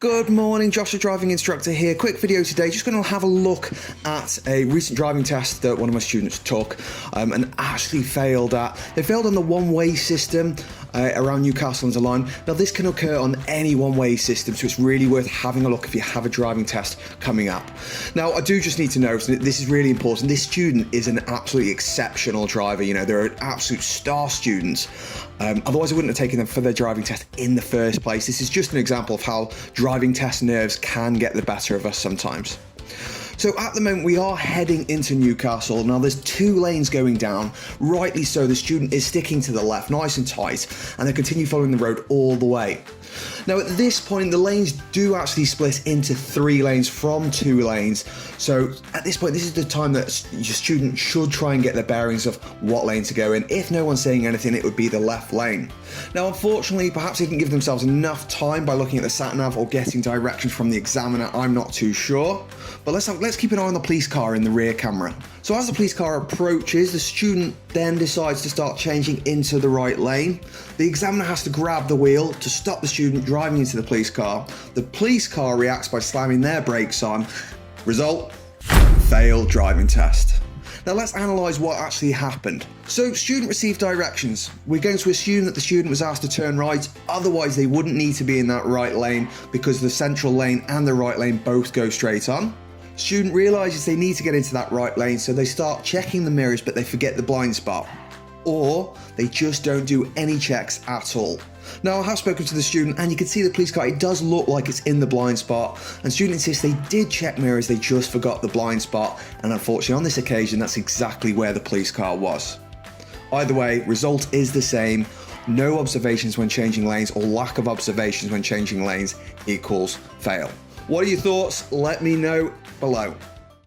Good morning, Josh the driving instructor here. Quick video today, just going to have a look at a recent driving test that one of my students took and actually failed at. They failed on the one-way system around Newcastle under Lyme. Now this can occur on any one-way system, so it's really worth having a look if you have a driving test coming up. Now I do just need to note, this is really important, this student is an absolutely exceptional driver. You know, they're an absolute star student. Otherwise I wouldn't have taken them for their driving test in the first place. This is just an example of how driving test nerves can get the better of us sometimes. So at the moment we are heading into Newcastle. Now there's two lanes going down, rightly so. The student is sticking to the left nice and tight, and they continue following the road all the way. Now at this point the lanes do actually split into 3 lanes from 2 lanes. So at this point this is the time that your student should try and get their bearings of what lane to go in. If no one's saying anything, it would be the left lane. Now unfortunately perhaps they didn't give themselves enough time by looking at the sat-nav or getting directions from the examiner. I'm not too sure. But let's keep an eye on the police car in the rear camera. So as the police car approaches, the student then decides to start changing into the right lane. The examiner has to grab the wheel to stop the student driving into the police car. The police car reacts by slamming their brakes on. Result, failed driving test. Now let's analyse what actually happened. So student received directions. We're going to assume that the student was asked to turn right, otherwise they wouldn't need to be in that right lane because the central lane and the right lane both go straight on. Student realises they need to get into that right lane, so they start checking the mirrors but they forget the blind spot. Or they just don't do any checks at all. Now I have spoken to the student and you can see the police car, it does look like it's in the blind spot, and student insists they did check mirrors, they just forgot the blind spot, and unfortunately on this occasion that's exactly where the police car was. Either way, result is the same. No observations when changing lanes or lack of observations when changing lanes equals fail. What are your thoughts? Let me know below.